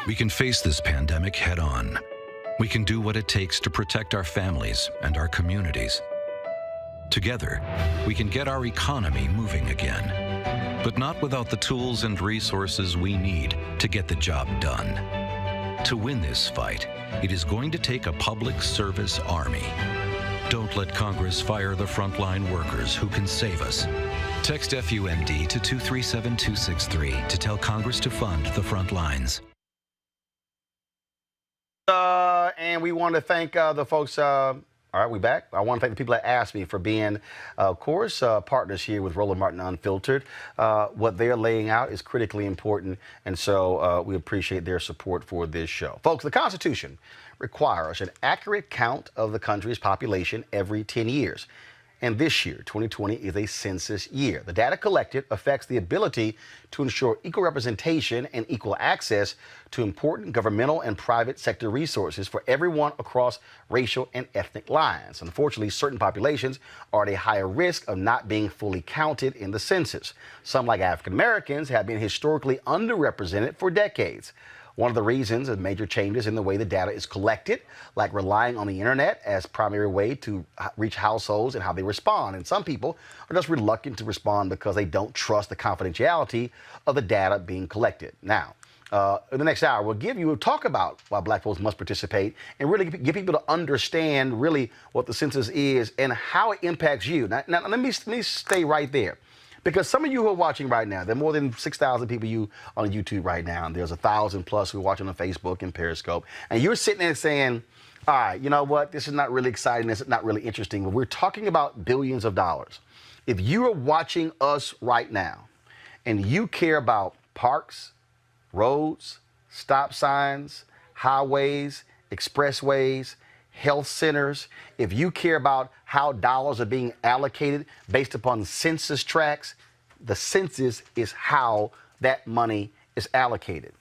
We can face this pandemic head on. We can do what it takes to protect our families and our communities. Together, we can get our economy moving again, but not without the tools and resources we need to get the job done. To win this fight, it is going to take a public service army. Don't let Congress fire the frontline workers who can save us. Text FUMD to 237263 to tell Congress to fund the front lines. And we want to thank the folks. All right, we back. I want to thank the people that asked me for being, of course, partners here with Roland Martin Unfiltered. What they're laying out is critically important, and so we appreciate their support for this show. Folks, the Constitution requires an accurate count of the country's population every 10 years. And this year, 2020, is a census year. The data collected affects the ability to ensure equal representation and equal access to important governmental and private sector resources for everyone across racial and ethnic lines. Unfortunately, certain populations are at a higher risk of not being fully counted in the census. Some, like African Americans, have been historically underrepresented for decades. One of the reasons is major changes in the way the data is collected, like relying on the internet as primary way to reach households and how they respond. And some people are just reluctant to respond because they don't trust the confidentiality of the data being collected. Now, in the next hour, we'll talk about why Black folks must participate and really get people to understand really what the census is and how it impacts you. Now let me stay right there. Because some of you who are watching right now, there are more than 6,000 people on YouTube right now, and there's 1,000 plus who are watching on Facebook and Periscope, and you're sitting there saying, all right, you know what, this is not really exciting, this is not really interesting, but we're talking about billions of dollars. If you are watching us right now, and you care about parks, roads, stop signs, highways, expressways, health centers, if you care about how dollars are being allocated based upon census tracts, the census is how that money is allocated.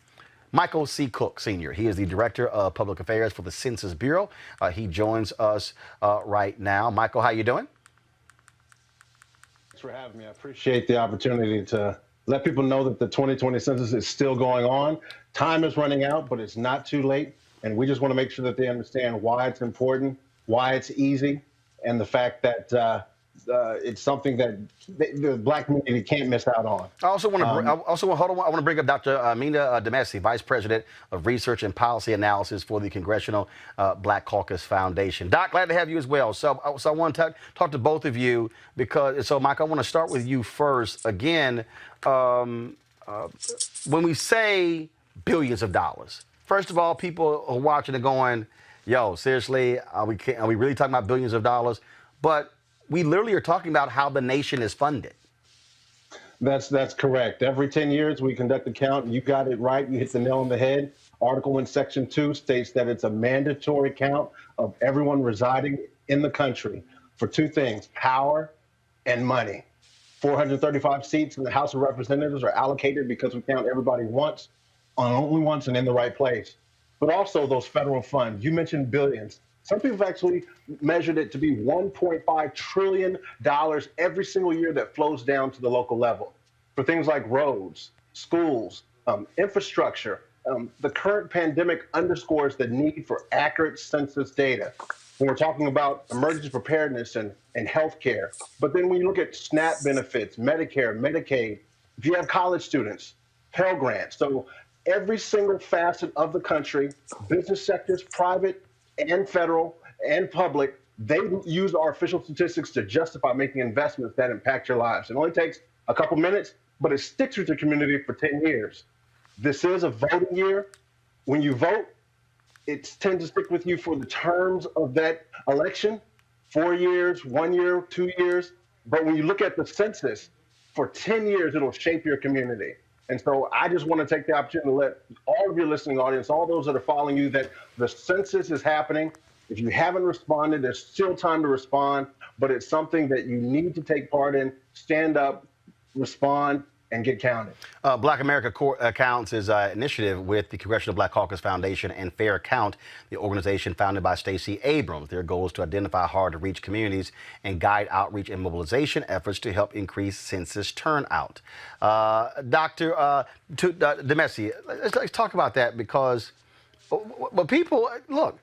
Michael C. Cook, Sr., he is the Director of Public Affairs for the Census Bureau. He joins us right now. Michael, how you doing? Thanks for having me. I appreciate the opportunity to let people know that the 2020 census is still going on. Time is running out, but it's not too late. And we just want to make sure that they understand why it's important, why it's easy, and the fact that it's something that the Black community can't miss out on. I also want to hold on. I want to bring up Dr. Amina Demessi, Vice President of Research and Policy Analysis for the Congressional Black Caucus Foundation. Doc, glad to have you as well. So I want to talk to both of you because, Mike, I want to start with you first. Again, when we say billions of dollars, first of all, people are watching and going, yo, seriously, are we really talking about billions of dollars? But we literally are talking about how the nation is funded. That's correct. Every 10 years, we conduct a count. You got it right. You hit the nail on the head. Article 1, Section 2 states that it's a mandatory count of everyone residing in the country for two things, power and money. 435 seats in the House of Representatives are allocated because we count everybody once, only once, and in the right place. But also those federal funds. You mentioned billions. Some people have actually measured it to be $1.5 trillion every single year that flows down to the local level. for things like roads, schools, infrastructure. The current pandemic underscores the need for accurate census data when we're talking about emergency preparedness and healthcare. But then when you look at SNAP benefits, Medicare, Medicaid, if you have college students, Pell Grants. So every single facet of the country, business sectors, private and federal and public, they use our official statistics to justify making investments that impact your lives. It only takes a couple minutes, but it sticks with your community for 10 years. This is a voting year. When you vote, it tends to stick with you for the terms of that election, 4 years, 1 year, 2 years. But when you look at the census, for 10 years, it'll shape your community. And so I just want to take the opportunity to let all of your listening audience, all those that are following you, that the census is happening. If you haven't responded, there's still time to respond, but it's something that you need to take part in, stand up, respond, and get counted. Black America Counts is an initiative with the Congressional Black Caucus Foundation and Fair Count, the organization founded by Stacey Abrams. Their goal is to identify hard-to-reach communities and guide outreach and mobilization efforts to help increase census turnout. Dr. Demessi, let's talk about that because people, look,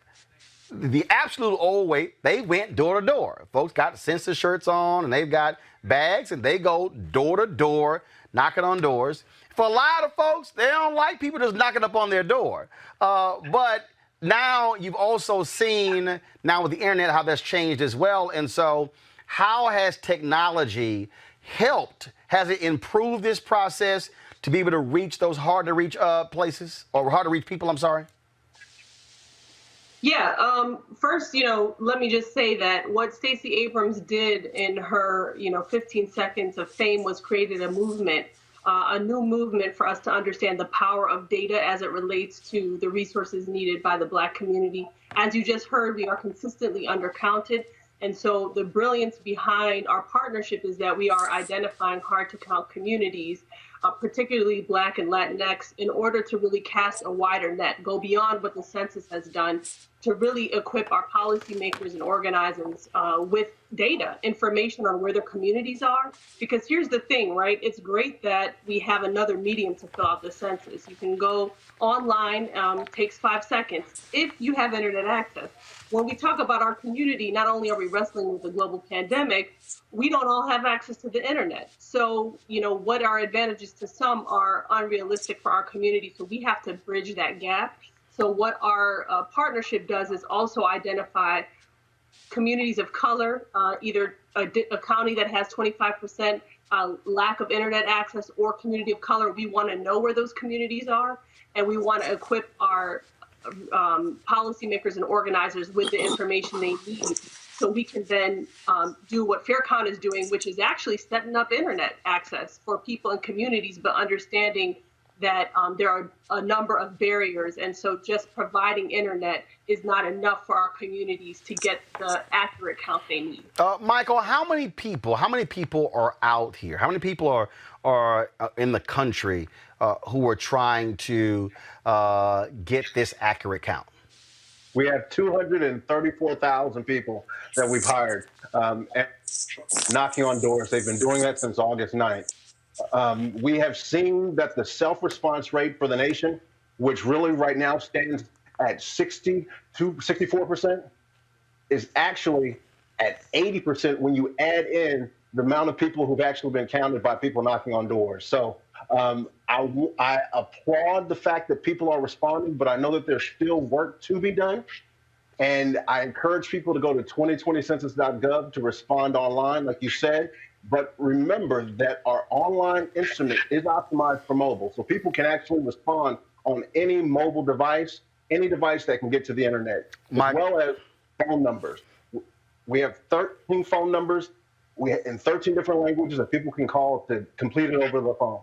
the absolute old way, they went door to door. Folks got census shirts on and they've got bags and they go door to door, knocking on doors. For a lot of folks, they don't like people just knocking up on their door. But now you've also seen, now with the internet, how that's changed as well. And so how has technology helped? Has it improved this process to be able to reach those hard to reach places, or hard to reach people, I'm sorry? Yeah, first, let me just say that what Stacey Abrams did in her, 15 seconds of fame was created a movement, a new movement for us to understand the power of data as it relates to the resources needed by the Black community. As you just heard, we are consistently undercounted. And so the brilliance behind our partnership is that we are identifying hard to count communities, particularly Black and Latinx, in order to really cast a wider net, go beyond what the census has done, to really equip our policymakers and organizers with data, information on where their communities are. Because here's the thing, right? It's great that we have another medium to fill out the census. You can go online, takes 5 seconds, if you have internet access. When we talk about our community, not only are we wrestling with the global pandemic, we don't all have access to the internet. So, what our advantages to some are unrealistic for our community. So we have to bridge that gap. So what our partnership does is also identify communities of color, either a county that has 25% lack of internet access or community of color. We want to know where those communities are, and we want to equip our policymakers and organizers with the information they need, so we can then do what Fair Count is doing, which is actually setting up internet access for people in communities, but understanding that there are a number of barriers. And so just providing internet is not enough for our communities to get the accurate count they need. Michael, how many people are out here? How many people are in the country who are trying to get this accurate count? We have 234,000 people that we've hired and knocking on doors. They've been doing that since August 9th. We have seen that the self-response rate for the nation, which really right now stands at 60 to 64%, is actually at 80% when you add in the amount of people who've actually been counted by people knocking on doors. So I applaud the fact that people are responding, but I know that there's still work to be done. And I encourage people to go to 2020census.gov to respond online, like you said. But remember that our online instrument is optimized for mobile. So people can actually respond on any mobile device, any device that can get to the internet, as well as phone numbers. We have 13 phone numbers in 13 different languages that people can call to complete it over the phone.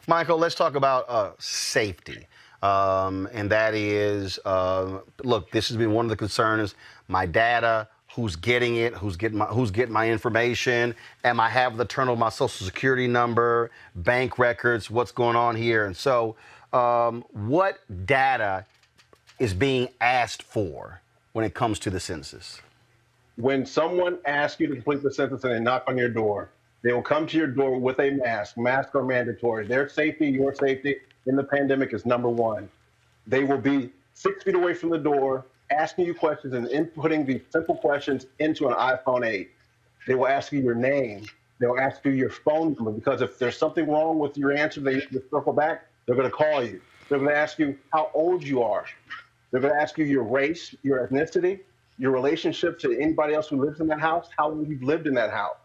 Michael, let's talk about safety. And that is, look, this has been one of the concerns. My data, who's getting it, who's getting my information, am I having the turn of my social security number, bank records, what's going on here? And so what data is being asked for when it comes to the census? When someone asks you to complete the census and they knock on your door, They will come to your door with a mask. Masks are mandatory. Their safety, your safety in the pandemic is number one. They will be 6 feet away from the door, asking you questions and inputting these simple questions into an iPhone 8. They will ask you your name. They'll ask you your phone number, because if there's something wrong with your answer, they circle back, they're going to call you. They're going to ask you how old you are. They're going to ask you your race, your ethnicity, your relationship to anybody else who lives in that house, how long you've lived in that house.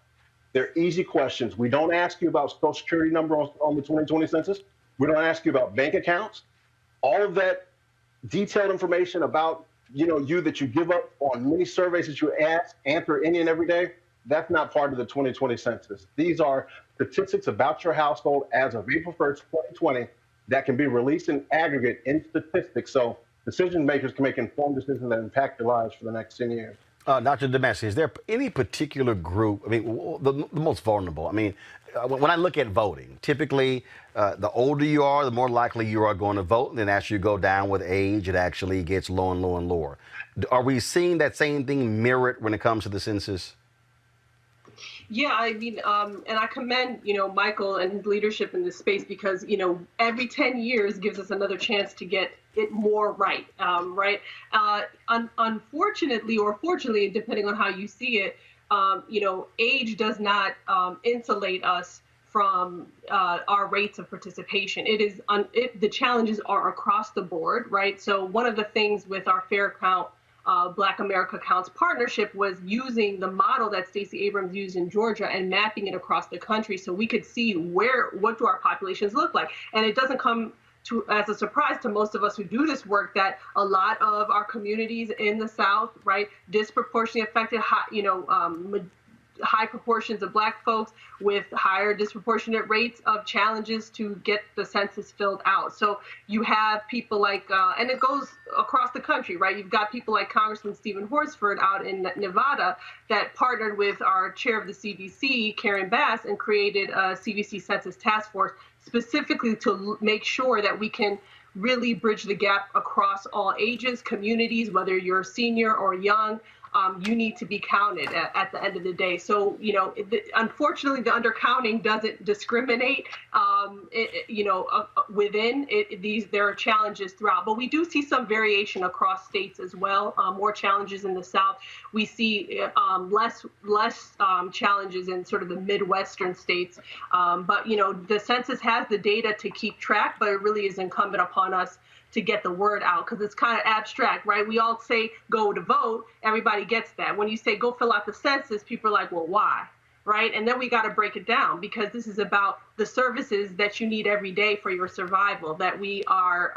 They're easy questions. We don't ask you about social security number on the 2020 census. We don't ask you about bank accounts. All of that detailed information about you that you give up on many surveys that you answer any and every day, that's not part of the 2020 census. These are statistics about your household as of April 1st, 2020, that can be released in aggregate in statistics, so decision makers can make informed decisions that impact their lives for the next 10 years. Dr. Demessi, is there any particular group, I mean, the most vulnerable? I mean, when I look at voting, typically the older you are, the more likely you are going to vote. And then as you go down with age, it actually gets lower and lower and lower. Are we seeing that same thing mirrored when it comes to the census? Yeah, I mean, and I commend, Michael and his leadership in this space, because, every 10 years gives us another chance to get it more right, right? Unfortunately, or fortunately, depending on how you see it, age does not insulate us from our rates of participation. The challenges are across the board, right? So one of the things with our Fair Count, Black America Counts partnership was using the model that Stacey Abrams used in Georgia and mapping it across the country, so we could see what do our populations look like. And it doesn't come as a surprise to most of us who do this work that a lot of our communities in the South, right, disproportionately affected, high proportions of Black folks with higher disproportionate rates of challenges to get the census filled out. So you have people like, and it goes across the country, right? You've got people like Congressman Stephen Horsford out in Nevada that partnered with our chair of the CDC, Karen Bass, and created a CDC Census Task Force specifically to make sure that we can really bridge the gap across all ages, communities, whether you're a senior or young. You need to be counted at the end of the day. So, unfortunately, the undercounting doesn't discriminate, within it. There are challenges throughout, but we do see some variation across states as well. More challenges in the South. We see less challenges in sort of the Midwestern states. But, the census has the data to keep track, but it really is incumbent upon us to get the word out, because it's kind of abstract, right? We all say go to vote, everybody gets that. When you say go fill out the census, people are like, well, why, right? And then we got to break it down, because this is about the services that you need every day for your survival that we are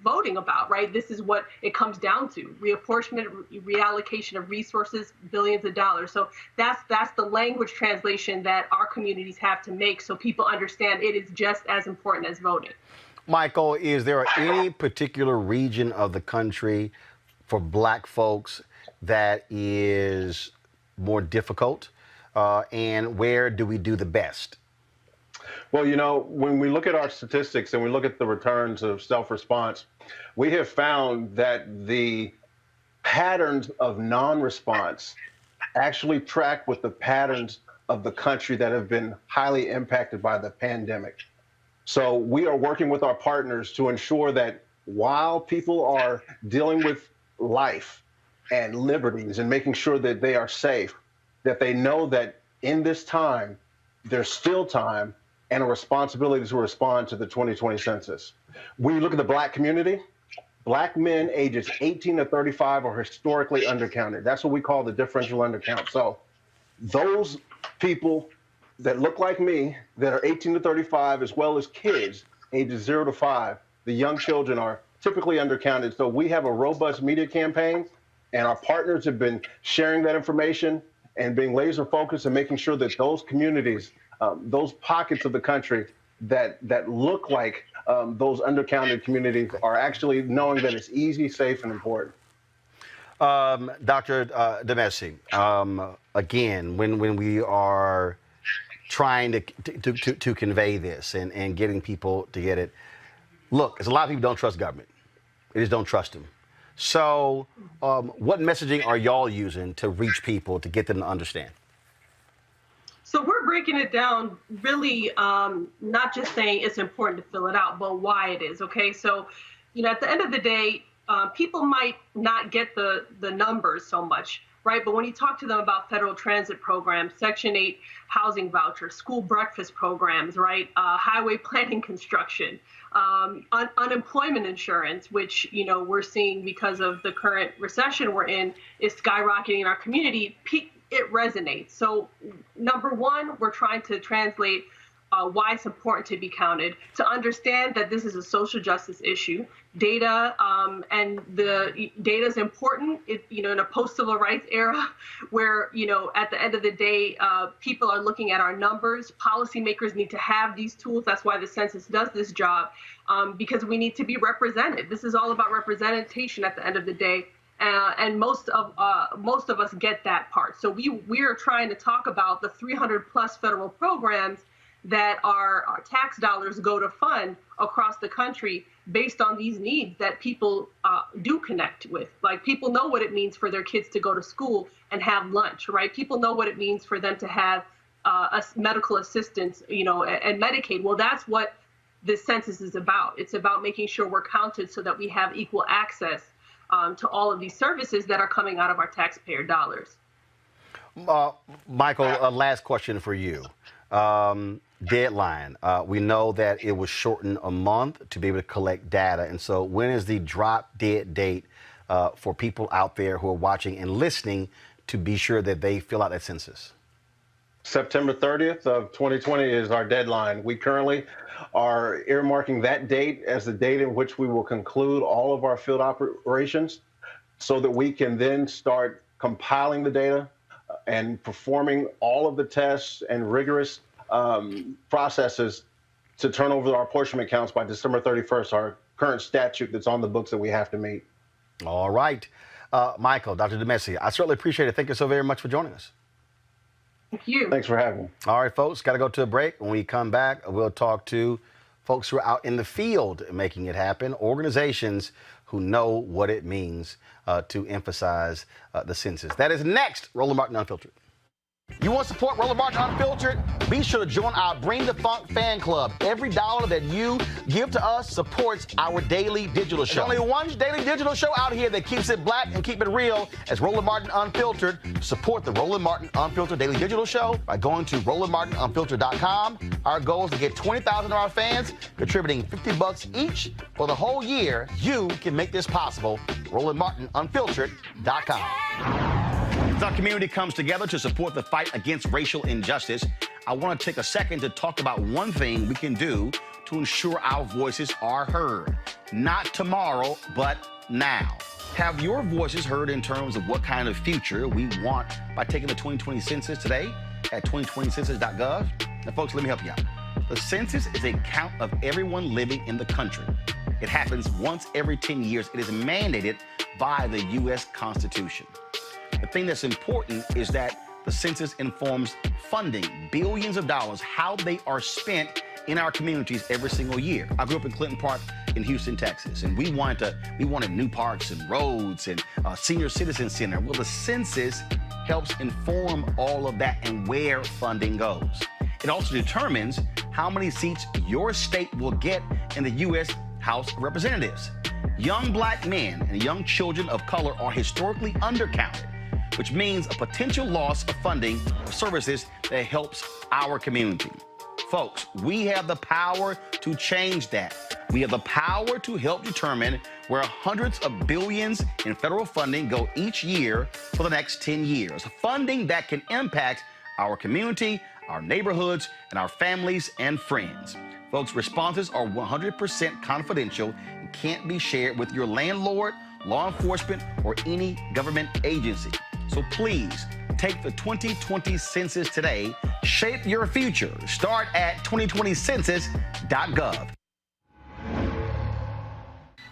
voting about, right? This is what it comes down to: reapportionment, reallocation of resources, billions of dollars. So that's the language translation that our communities have to make, so people understand it is just as important as voting. Michael, is there any particular region of the country for Black folks that is more difficult? And where do we do the best? Well, when we look at our statistics and we look at the returns of self-response, we have found that the patterns of non-response actually track with the patterns of the country that have been highly impacted by the pandemic. So we are working with our partners to ensure that while people are dealing with life and liberties and making sure that they are safe, that they know that in this time, there's still time and a responsibility to respond to the 2020 census. When you look at the Black community, Black men ages 18 to 35 are historically undercounted. That's what we call the differential undercount. So those people that look like me, that are 18 to 35, as well as kids ages 0 to 5, the young children are typically undercounted. So we have a robust media campaign, and our partners have been sharing that information and being laser focused and making sure that those communities, those pockets of the country that look like those undercounted communities are actually knowing that it's easy, safe, and important. Dr. Demessi, again, when we are trying to convey this and getting people to get it. Look, there's a lot of people don't trust government. They just don't trust them. So what messaging are y'all using to reach people, to get them to understand? So we're breaking it down, really not just saying it's important to fill it out, but why it is. Okay, so at the end of the day, people might not get the numbers so much, right? But when you talk to them about federal transit programs, Section 8 housing vouchers, school breakfast programs, right? Highway planning construction, unemployment insurance, which, we're seeing because of the current recession we're in, is skyrocketing in our community, it resonates. So number one, we're trying to translate why it's important to be counted, to understand that this is a social justice issue. Data and the data is important, in a post-civil rights era where, at the end of the day, people are looking at our numbers. Policymakers need to have these tools. That's why the census does this job, because we need to be represented. This is all about representation at the end of the day. And most of us get that part. So we are trying to talk about the 300 plus federal programs that our tax dollars go to fund across the country based on these needs that people do connect with. Like, people know what it means for their kids to go to school and have lunch, right? People know what it means for them to have medical assistance, and Medicaid. Well, that's what this census is about. It's about making sure we're counted so that we have equal access to all of these services that are coming out of our taxpayer dollars. Michael, last question for you. Deadline. We know that it was shortened a month to be able to collect data. And so when is the drop dead date for people out there who are watching and listening to be sure that they fill out that census? September 30th of 2020 is our deadline. We currently are earmarking that date as the date in which we will conclude all of our field operations so that we can then start compiling the data and performing all of the tests and rigorous processes to turn over our apportionment counts by December 31st, our current statute that's on the books that we have to meet. All right. Michael, Dr. DeMessi, I certainly appreciate it. Thank you so very much for joining us. Thank you. Thanks for having me. All right, folks, got to go to a break. When we come back, we'll talk to folks who are out in the field making it happen, organizations who know what it means to emphasize the census. That is next, Roland Martin Unfiltered. You want to support Roland Martin Unfiltered? Be sure to join our Bring the Funk fan club. Every dollar that you give to us supports our daily digital show. There's only one daily digital show out here that keeps it black and keep it real as Roland Martin Unfiltered. Support the Roland Martin Unfiltered daily digital show by going to RolandMartinUnfiltered.com. Our goal is to get 20,000 of our fans contributing $50 each for the whole year. You can make this possible. RolandMartinUnfiltered.com. As our community comes together to support the fight against racial injustice, I want to take a second to talk about one thing we can do to ensure our voices are heard. Not tomorrow, but now. Have your voices heard in terms of what kind of future we want by taking the 2020 census today at 2020census.gov? Now, folks, let me help you out. The census is a count of everyone living in the country. It happens once every 10 years. It is mandated by the U.S. Constitution. The thing that's important is that the census informs funding, billions of dollars, how they are spent in our communities every single year. I grew up in Clinton Park in Houston, Texas, and we wanted new parks and roads and a senior citizen center. Well, the census helps inform all of that and where funding goes. It also determines how many seats your state will get in the U.S. House of Representatives. Young black men and young children of color are historically undercounted, which means a potential loss of funding for services that helps our community. Folks, we have the power to change that. We have the power to help determine where hundreds of billions in federal funding go each year for the next 10 years. Funding that can impact our community, our neighborhoods, and our families and friends. Folks, responses are 100% confidential and can't be shared with your landlord, law enforcement, or any government agency. So please, take the 2020 census today. Shape your future. Start at 2020census.gov.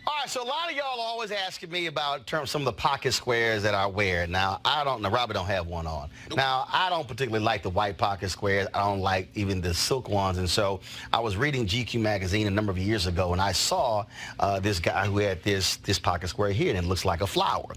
All right, So a lot of y'all always asking me about some of the pocket squares that I wear. Now, Robert don't have one on. Now, I don't particularly like the white pocket squares. I don't like even the silk ones. And so I was reading GQ magazine a number of years ago, and I saw this guy who had this pocket square here, and it looks like a flower.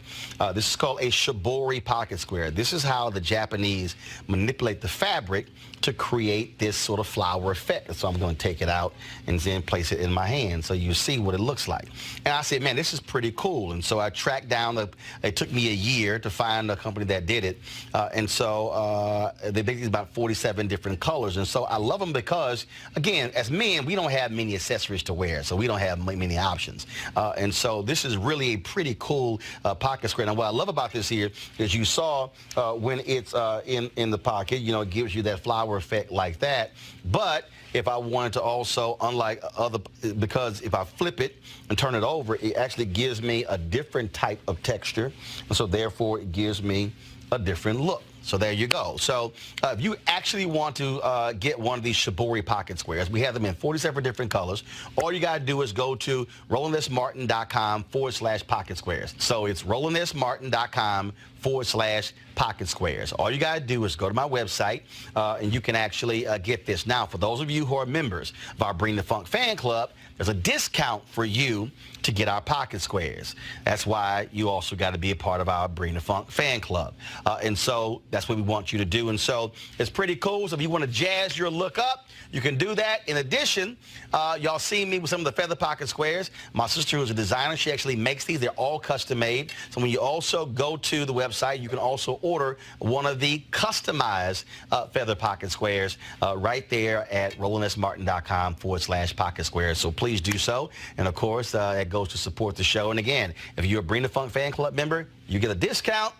This is called a shibori pocket square. This is how the Japanese manipulate the fabric to create this sort of flower effect. So I'm going to take it out and then place it in my hand so you see what it looks like. And I said, man, this is pretty cool. And so I tracked down, it took me a year to find a company that did it. And so they make these about 47 different colors. And so I love them because, again, as men, we don't have many accessories to wear, so we don't have many options. And so this is really a pretty cool pocket square. Now, what I love about this here is you saw when it's in the pocket, you know, it gives you that flower effect like that. But if I wanted to also, unlike other, because if I flip it and turn it over, it actually gives me a different type of texture. And so therefore, it gives me a different look. So there you go. So if you actually want to get one of these shibori pocket squares, we have them in 47 different colors. All you got to do is go to RolandSMartin.com/pocket squares. So it's RolandSMartin.com/pocket squares. All you got to do is go to my website, and you can actually get this. Now, for those of you who are members of our Bring the Funk fan club, there's a discount for you to get our pocket squares. That's why you also got to be a part of our Bring the Funk fan club. And so that's what we want you to do. And so it's pretty cool. So if you want to jazz your look up, you can do that. In addition, y'all see me with some of the feather pocket squares. My sister, who's a designer, she actually makes these. They're all custom made. So when you also go to the website, you can also order one of the customized feather pocket squares right there at RolandSMartin.com/pocket squares. So please do so. And of course, it goes to support the show. And again, if you're a Bring the Funk fan club member, you get a discount.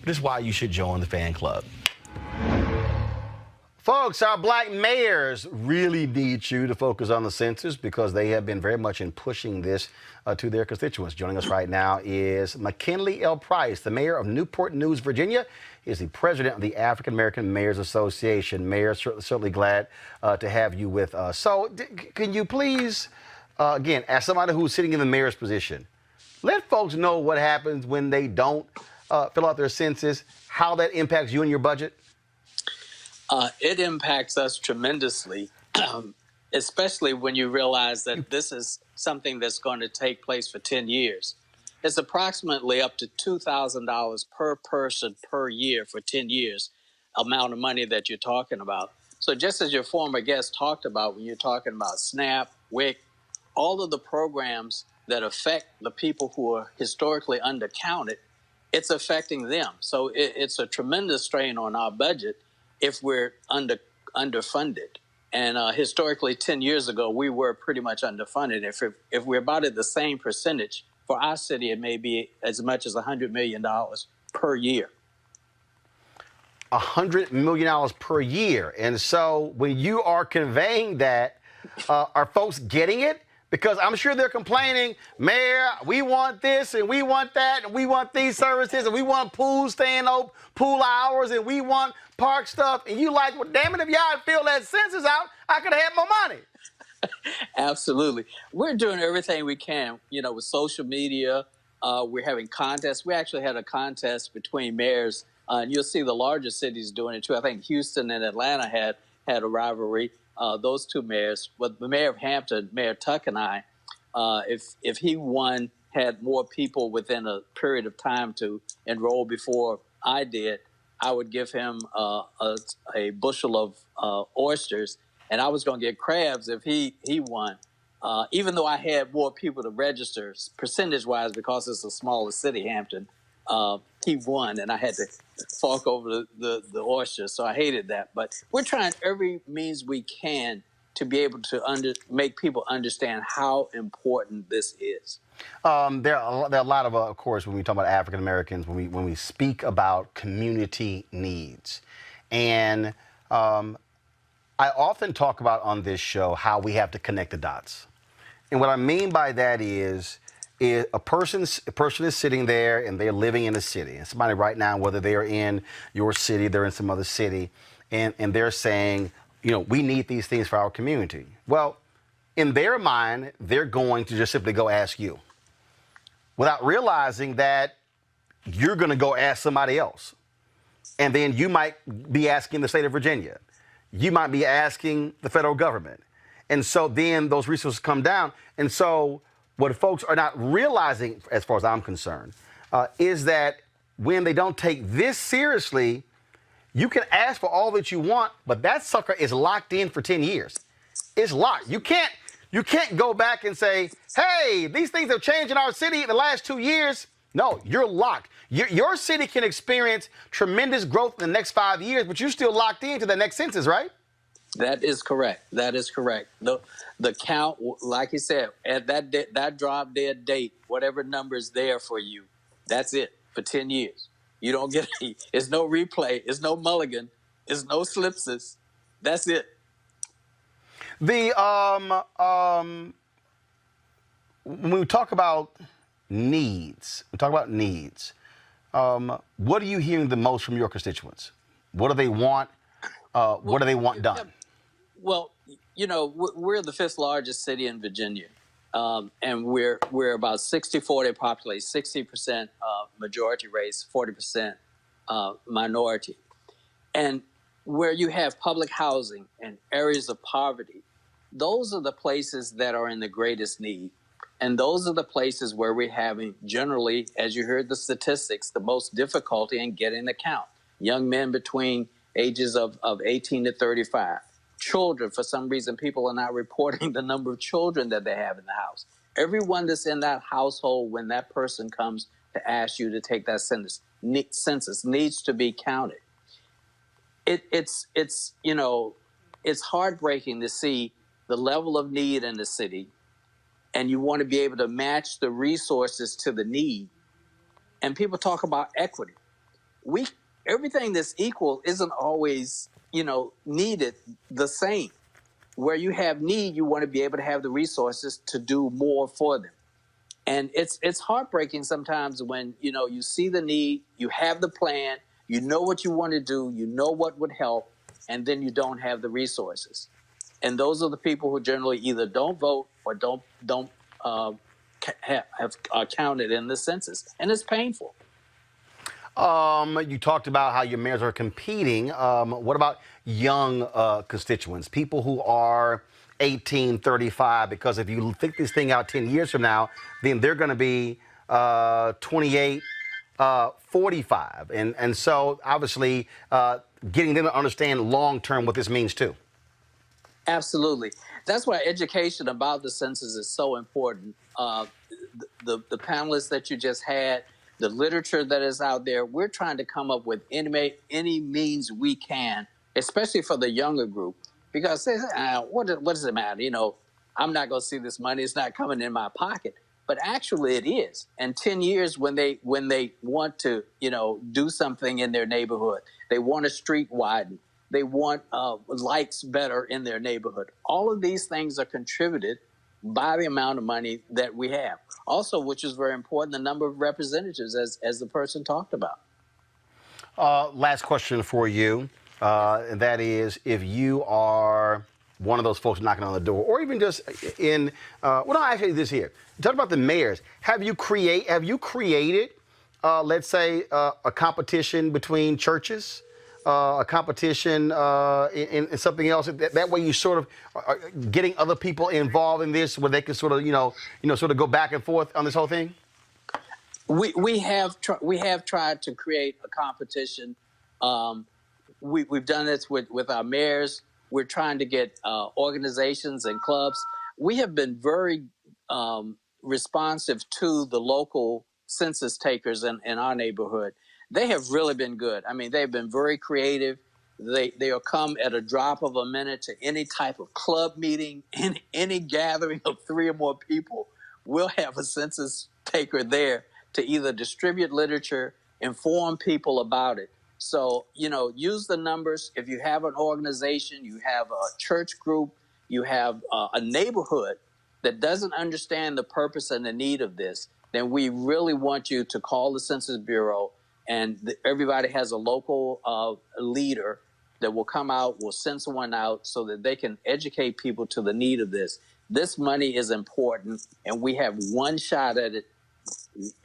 This is why you should join the fan club. Folks, our black mayors really need you to focus on the census because they have been very much in pushing this to their constituents. Joining us right now is McKinley L. Price, the mayor of Newport News, Virginia. He is the president of the African American Mayors Association. Mayor, certainly glad to have you with us. So can you please, again, as somebody who's sitting in the mayor's position, let folks know what happens when they don't fill out their census, how that impacts you and your budget? It impacts us tremendously, especially when you realize that this is something that's going to take place for 10 years. It's approximately up to $2,000 per person per year for 10 years, amount of money that you're talking about. So just as your former guest talked about, when you're talking about SNAP, WIC, all of the programs that affect the people who are historically undercounted, it's affecting them. So it's a tremendous strain on our budget if we're underfunded. And historically, 10 years ago, we were pretty much underfunded. If we're about at the same percentage, for our city, it may be as much as $100 million per year. $100 million per year. And so when you are conveying that, are folks getting it? Because I'm sure they're complaining, Mayor, we want this and we want that and we want these services and we want pools staying open, pool hours, and we want park stuff. And you like, well, damn it, if y'all had filled that census out, I could have had more money. Absolutely. We're doing everything we can, you know, with social media. We're having contests. We actually had a contest between mayors, and you'll see the larger cities doing it too. I think Houston and Atlanta had a rivalry. Those two mayors, but the mayor of Hampton, Mayor Tuck, and I, if he won, had more people within a period of time to enroll before I did, I would give him a bushel of oysters, and I was going to get crabs if he won. Even though I had more people to register, percentage-wise, because it's a smaller city, Hampton, he won, and I had to fork over the oysters, so I hated that. But we're trying every means we can to be able to make people understand how important this is. There are a lot of course, when we talk about African Americans, when we speak about community needs, and I often talk about on this show how we have to connect the dots. And what I mean by that is a person is sitting there and they're living in a city. And somebody right now, whether they're in your city, they're in some other city, and they're saying, you know, we need these things for our community. Well, in their mind, they're going to just simply go ask you. without realizing that you're going to go ask somebody else. And then you might be asking the state of Virginia. You might be asking the federal government. And so then those resources come down. And so what folks are not realizing, as far as I'm concerned, is that when they don't take this seriously, you can ask for all that you want, but that sucker is locked in for 10 years. It's locked. You can't go back and say, hey, these things have changed in our city in the last 2 years. No, you're locked. Your city can experience tremendous growth in the next 5 years, but you're still locked into the next census, right? That is correct. That is correct. The count, like you said, at that drop dead date, whatever number is there for you, that's it for 10 years. You don't get it's no replay, it's no mulligan, it's no slipses. That's it. The when we talk about needs, what are you hearing the most from your constituents? What do they want? What do they want done? Well, we're the fifth largest city in Virginia, and we're about 60-40 population, 60% majority race, 40% minority, and where you have public housing and areas of poverty, those are the places that are in the greatest need. And those are the places where we're having, generally, as you heard the statistics, the most difficulty in getting the count. Young men between ages of 18 to 35. Children, for some reason, people are not reporting the number of children that they have in the house. Everyone that's in that household, when that person comes to ask you to take that census needs to be counted. It's heartbreaking to see the level of need in the city, and you want to be able to match the resources to the need. And people talk about equity. Everything that's equal isn't always, needed the same. Where you have need, you want to be able to have the resources to do more for them. And it's heartbreaking sometimes when, you see the need, you have the plan, you know what you want to do, you know what would help, and then you don't have the resources. And those are the people who generally either don't vote or don't have counted in the census, and it's painful. You talked about how your mayors are competing. What about young constituents, people who are 18, 35? Because if you think this thing out 10 years from now, then they're going to be 28, 45. And so obviously getting them to understand long term what this means too. Absolutely. That's why education about the census is so important. The panelists that you just had, the literature that is out there, we're trying to come up with any means we can, especially for the younger group, because they say, what does it matter? I'm not going to see this money. It's not coming in my pocket. But actually it is. And 10 years when they want to, do something in their neighborhood, they want a street widen, they want lights better in their neighborhood. All of these things are contributed by the amount of money that we have. Also, which is very important, the number of representatives, as the person talked about. Last question for you, and that is, if you are one of those folks knocking on the door, or even just in, actually this here. Talk about the mayors. Have you created, let's say, a competition between churches? A competition in something else. That way, you sort of are getting other people involved in this, where they can sort of, sort of go back and forth on this whole thing. We have tried to create a competition. We've done this with our mayors. We're trying to get organizations and clubs. We have been very responsive to the local census takers in our neighborhood. They have really been good. I mean, they've been very creative. They'll come at a drop of a minute to any type of club meeting, any gathering of 3 or more people. We'll have a census taker there to either distribute literature, inform people about it. So, use the numbers. If you have an organization, you have a church group, you have a neighborhood that doesn't understand the purpose and the need of this, then we really want you to call the Census Bureau. And everybody has a local leader that will come out, will send someone out so that they can educate people to the need of this. This money is important, and we have one shot at it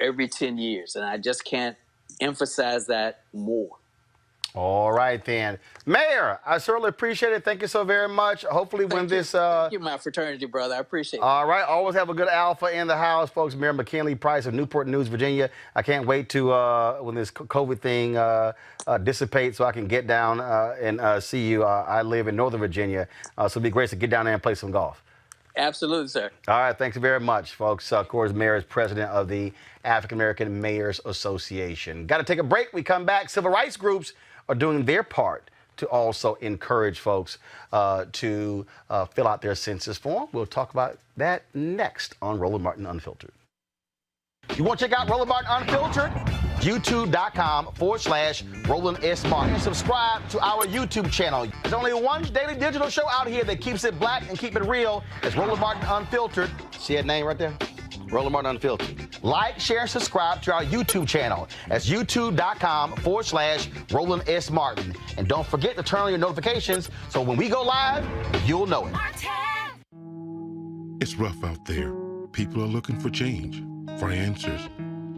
every 10 years. And I just can't emphasize that more. All right, then. Mayor, I certainly appreciate it. Thank you so very much. Hopefully when this... Thank you, my fraternity brother. I appreciate it. All right. Always have a good alpha in the house, folks. Mayor McKinley Price of Newport News, Virginia. I can't wait to when this COVID thing dissipates so I can get down and see you. I live in Northern Virginia, so it'd be great to get down there and play some golf. Absolutely, sir. All right. Thanks very much, folks. Of course, Mayor is president of the African American Mayors Association. Got to take a break. We come back. Civil rights groups are doing their part to also encourage folks to fill out their census form. We'll talk about that next on Roland Martin Unfiltered. You want to check out Roland Martin Unfiltered? YouTube.com/Roland S. Martin. And subscribe to our YouTube channel. There's only one daily digital show out here that keeps it black and keep it real. It's Roland Martin Unfiltered. See that name right there? Roland Martin Unfiltered. Like, share, and subscribe to our YouTube channel. That's youtube.com/Roland S. Martin. And don't forget to turn on your notifications so when we go live, you'll know it. It's rough out there. People are looking for change, for answers.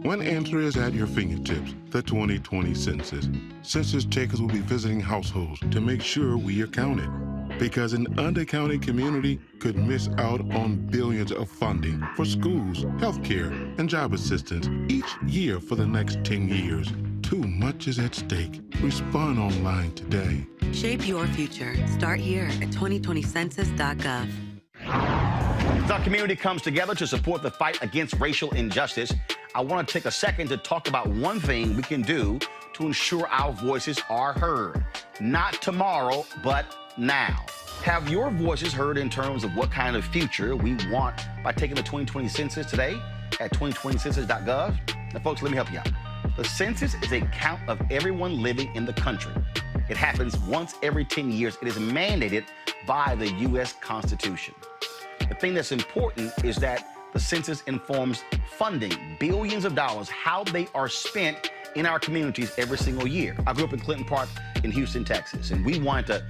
One answer is at your fingertips, the 2020 Census. Census takers will be visiting households to make sure we are counted. Because an undercounted community could miss out on billions of funding for schools, healthcare, and job assistance each year for the next 10 years. Too much is at stake. Respond online today. Shape your future. Start here at 2020census.gov. As our community comes together to support the fight against racial injustice, I want to take a second to talk about one thing we can do to ensure our voices are heard. Not tomorrow, but now. Have your voices heard in terms of what kind of future we want by taking the 2020 census today at 2020census.gov? Now, folks, let me help you out. The census is a count of everyone living in the country. It happens once every 10 years. It is mandated by the U.S. Constitution. The thing that's important is that the census informs funding, billions of dollars, how they are spent in our communities every single year. I grew up in Clinton Park in Houston, Texas, and we wanted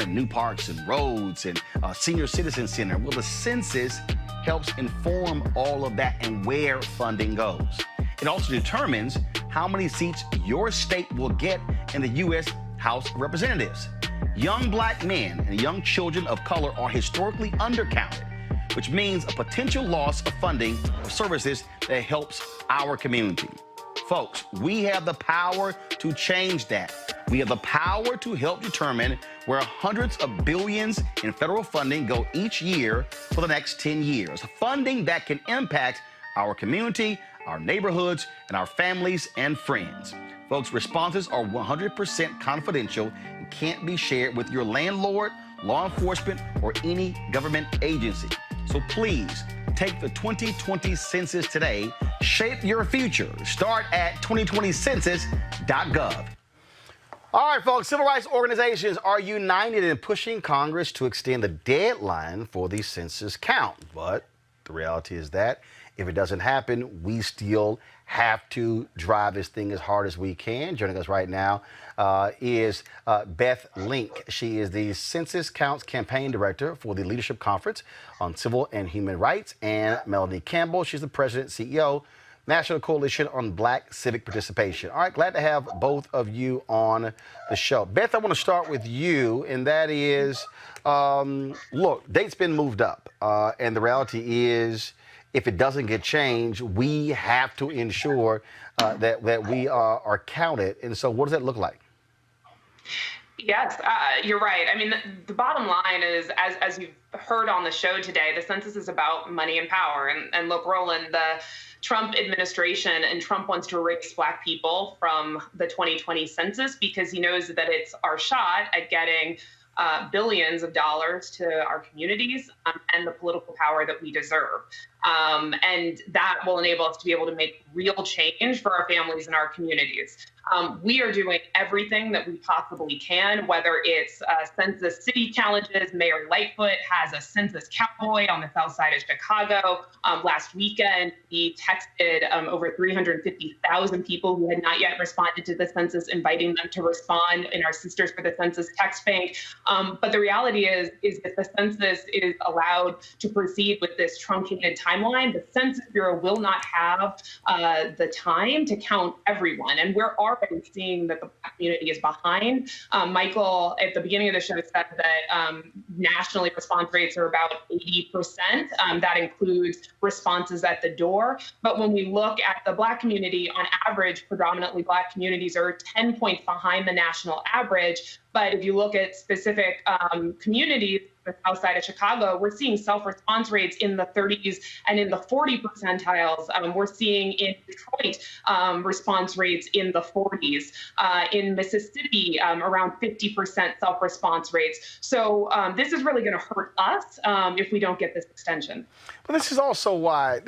new parks and roads and a senior citizen center. Well, the census helps inform all of that and where funding goes. It also determines how many seats your state will get in the U.S. House of Representatives. Young black men and young children of color are historically undercounted, which means a potential loss of funding for services that helps our community. Folks, we have the power to change that. We have the power to help determine where hundreds of billions in federal funding go each year for the next 10 years. Funding that can impact our community, our neighborhoods, and our families and friends. Folks, responses are 100% confidential and can't be shared with your landlord, law enforcement, or any government agency. So please, take the 2020 census today. Shape your future. Start at 2020census.gov. All right, folks, civil rights organizations are united in pushing Congress to extend the deadline for the census count. But the reality is that if it doesn't happen, we still have to drive this thing as hard as we can. Joining us right now is Beth Link. She is the Census Counts Campaign Director for the Leadership Conference on Civil and Human Rights, and Melanie Campbell. She's the President, CEO, National Coalition on Black Civic Participation. All right, glad to have both of you on the show. Beth, I want to start with you, and that is, look, date's been moved up, and the reality is, if it doesn't get changed, we have to ensure that we are counted. And so what does that look like? Yes, you're right. I mean, the bottom line is, as you've heard on the show today, the census is about money and power. And look, Roland, the Trump administration and Trump wants to erase Black people from the 2020 census because he knows that it's our shot at getting billions of dollars to our communities and the political power that we deserve. And that will enable us to be able to make real change for our families and our communities. We are doing everything that we possibly can, whether it's census city challenges. Mayor Lightfoot has a census cowboy on the south side of Chicago. Last weekend, we texted over 350,000 people who had not yet responded to the census, inviting them to respond in our Sisters for the Census text bank. But the reality is that the census is allowed to proceed with this truncated timeline. The Census Bureau will not have the time to count everyone. And we're already seeing that the Black community is behind. Michael, at the beginning of the show, said that nationally response rates are about 80%. That includes responses at the door. But when we look at the Black community, on average, predominantly Black communities are 10 points behind the national average. But if you look at specific communities, the south side of Chicago, we're seeing self-response rates in the 30s and in the 40 percentiles. We're seeing in Detroit response rates in the 40s. In Mississippi, around 50% self-response rates. So this is really going to hurt us if we don't get this extension. But this is also why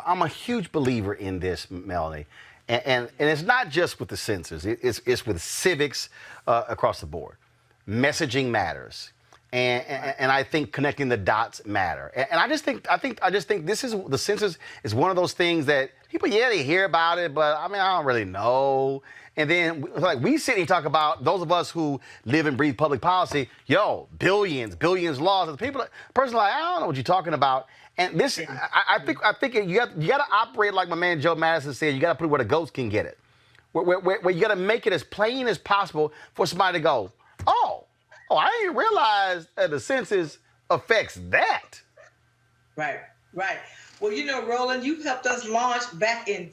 I'm a huge believer in this, Melanie. And it's not just with the census, it's with civics across the board. Messaging matters. And I think connecting the dots matter. And I just think the census is one of those things that people, they hear about it, but I mean, I don't really know. And then, like, we sit and talk about those of us who live and breathe public policy, billions lost. The person like, I don't know what you're talking about. And this, I think you got to operate like my man Joe Madison said. You got to put it where the goats can get it, where you got to make it as plain as possible for somebody to go, oh, I didn't realize that the census affects that. Right. Well, Roland, you helped us launch back in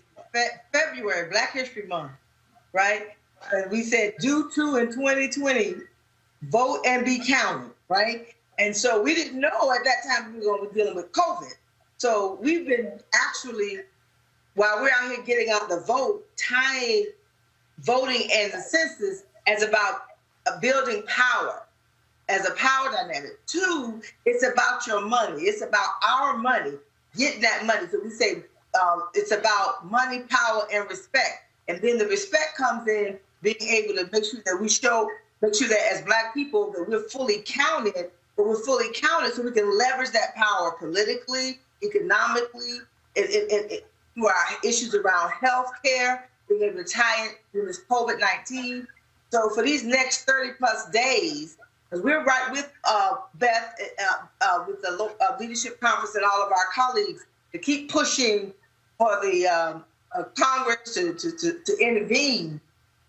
February, Black History Month, right? And we said due to in 2020, vote and be counted, right? And so we didn't know at that time we were going to be dealing with COVID. So we've been actually, while we're out here getting out the vote, tying voting and the census as about building power, as a power dynamic. 2, it's about your money. It's about our money, getting that money. So we say it's about money, power, and respect. And then the respect comes in being able to make sure that make sure that as Black people that we're fully counted, so we can leverage that power politically, economically, through our issues around health care, being able to tie it through this COVID-19. So for these next 30 plus days, because we're right with Beth, with the leadership conference and all of our colleagues to keep pushing for the Congress to intervene.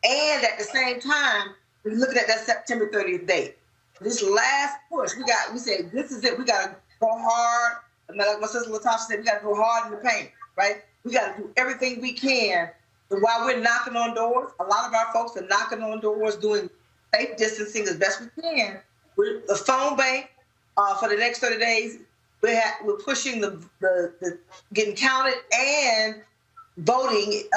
And at the same time, we're looking at that September 30th date. This last push, we said, this is it. We got to go hard. Like my sister Latasha said, we got to go hard in the paint, right? We got to do everything we can. And while we're knocking on doors, a lot of our folks are knocking on doors, doing safe distancing as best we can. We're the phone bank for the next 30 days. We're pushing the getting counted and voting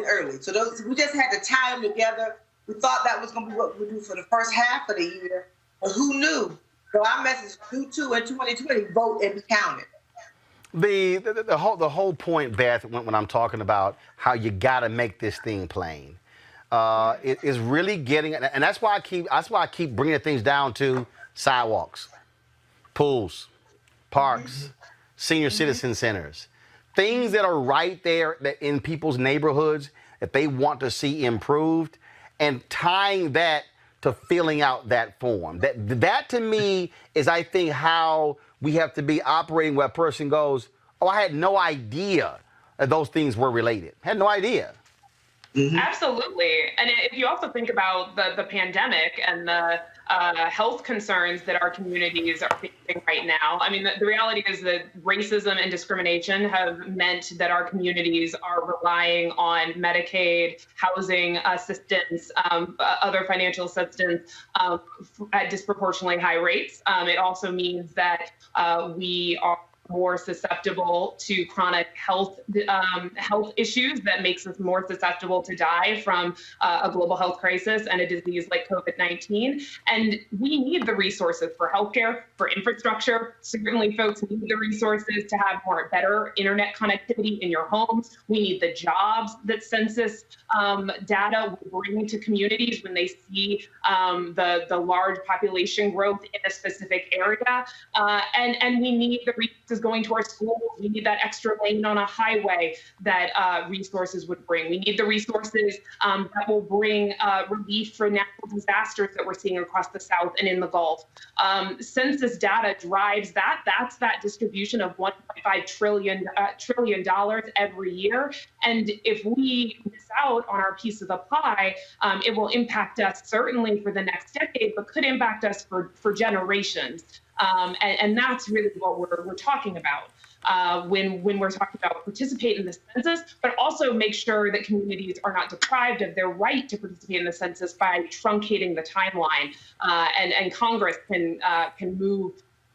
early. So we just had to tie them together. We thought that was going to be what we would do for the first half of the year, but who knew? So our message: due to in 2020, vote and be counted. The whole point, Beth, when I'm talking about how you got to make this thing plain. It is really getting, and that's why I keep bringing things down to sidewalks, pools, parks, senior citizen centers, things that are right there that in people's neighborhoods that they want to see improved, and tying that to filling out that form. That to me is, I think, how we have to be operating where a person goes, oh, I had no idea that those things were related. Had no idea. Mm-hmm. Absolutely. And if you also think about the pandemic and the health concerns that our communities are facing right now, I mean, the reality is that racism and discrimination have meant that our communities are relying on Medicaid, housing assistance, other financial assistance at disproportionately high rates. It also means that we are more susceptible to chronic health issues, that makes us more susceptible to die from a global health crisis and a disease like COVID-19. And we need the resources for healthcare, for infrastructure. Certainly, folks need the resources to have better internet connectivity in your homes. We need the jobs that census data will bring to communities when they see the large population growth in a specific area. And we need the resources going to our schools. We need that extra lane on a highway that resources would bring. We need the resources that will bring relief for natural disasters that we're seeing across the South and in the Gulf. Census data drives that. That's that distribution of $1.5 trillion every year. And if we miss out on our piece of the pie, it will impact us certainly for the next decade, but could impact us for generations. And that's really what we're talking about when we're talking about participate in the census, but also make sure that communities are not deprived of their right to participate in the census by truncating the timeline. And Congress can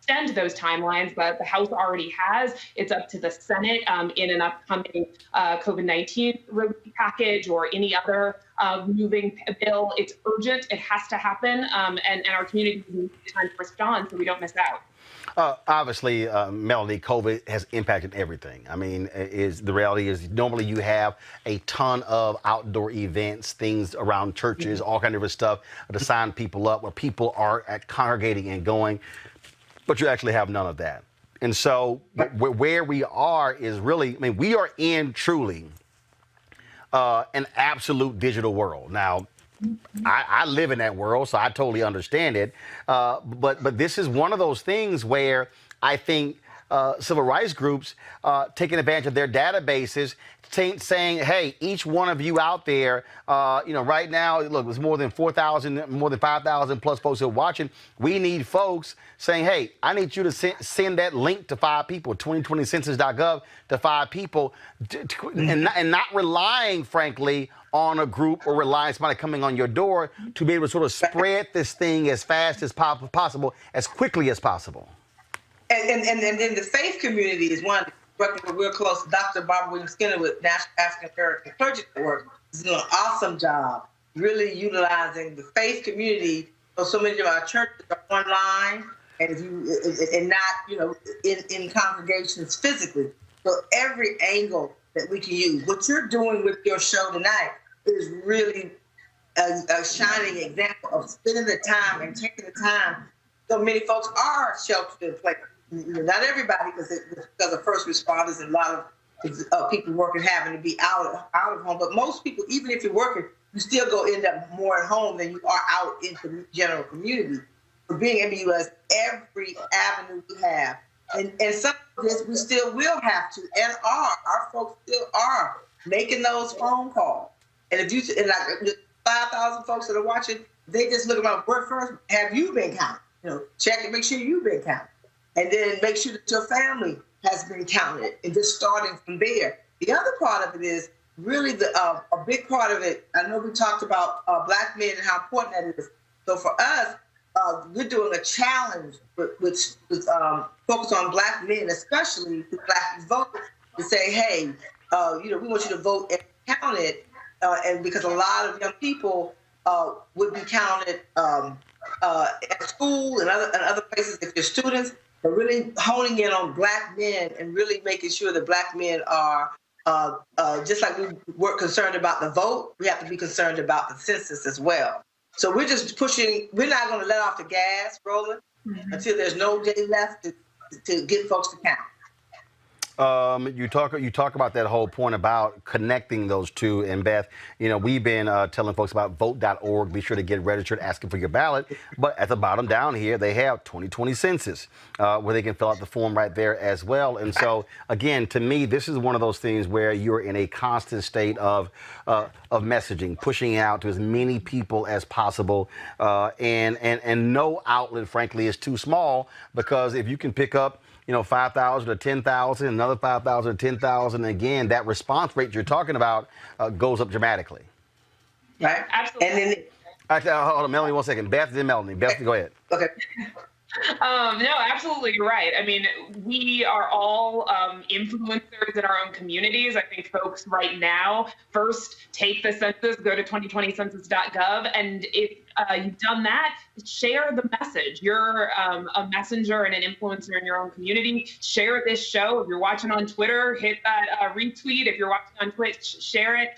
extend those timelines, but the House already has. It's up to the Senate in an upcoming COVID-19 relief package or any other moving bill. It's urgent. It has to happen. And our communities need time to respond so we don't miss out. Obviously, Melanie, COVID has impacted everything. I mean, the reality is normally you have a ton of outdoor events, things around churches, all kind of different stuff to sign people up where people are congregating and going. But you actually have none of that. And so where we are is really, I mean, we are in truly an absolute digital world. Now, I live in that world, so I totally understand it. But this is one of those things where I think civil rights groups taking advantage of their databases, saying, hey, each one of you out there, right now, look, there's more than 4,000, more than 5,000 plus folks who are watching. We need folks saying, hey, I need you to send that link to 5 people, 2020census.gov to 5 people, and not relying, frankly, on a group or relying on somebody coming on your door to be able to sort of spread this thing as fast as possible, as quickly as possible. And then the faith community is one working real close. Dr. Barbara Williams-Skinner with National African American Clergy Network is doing an awesome job, really utilizing the faith community. So many of our churches are online, and not in congregations physically. So every angle that we can use. What you're doing with your show tonight is really a shining example of spending the time and taking the time. So many folks are sheltered in place. Not everybody, because of first responders and a lot of people working having to be out of home. But most people, even if you're working, you still end up more at home than you are out in the general community. For being able to utilize every avenue we have. And some of this we still will have to, and our folks still are making those phone calls. And if you, and like 5,000 folks that are watching, they just look around. Where first have you been counted? Check and make sure you've been counted, and then make sure that your family has been counted, and just starting from there. The other part of it is really a big part of it. I know we talked about Black men and how important that is. So for us, we're doing a challenge with focus on Black men, especially the Black voters, to say, hey, we want you to vote and count it. And because a lot of young people would be counted at school and other places if they're students, but really honing in on Black men and really making sure that Black men are, just like we're concerned about the vote, we have to be concerned about the census as well. So we're just pushing, we're not going to let off the gas, Roland, until there's no day left to get folks to count. You talk about that whole point about connecting those two. And Beth, we've been telling folks about vote.org. Be sure to get registered, asking for your ballot. But at the bottom down here, they have 2020 Census, where they can fill out the form right there as well. And so, again, to me, this is one of those things where you're in a constant state of messaging, pushing out to as many people as possible. And no outlet, frankly, is too small, because if you can pick up 5,000 or 10,000, another 5,000 or 10,000. Again, that response rate you're talking about goes up dramatically. Right. Absolutely. And then, Actually, hold on, Melanie, 1 second. Beth, then Melanie. Beth, go ahead. Okay. No, absolutely, you're right. I mean, we are all influencers in our own communities. I think folks right now first take the census, go to 2020census.gov, and if you've done that, share the message. You're a messenger and an influencer in your own community. Share this show. If you're watching on Twitter, hit that retweet. If you're watching on Twitch, share it.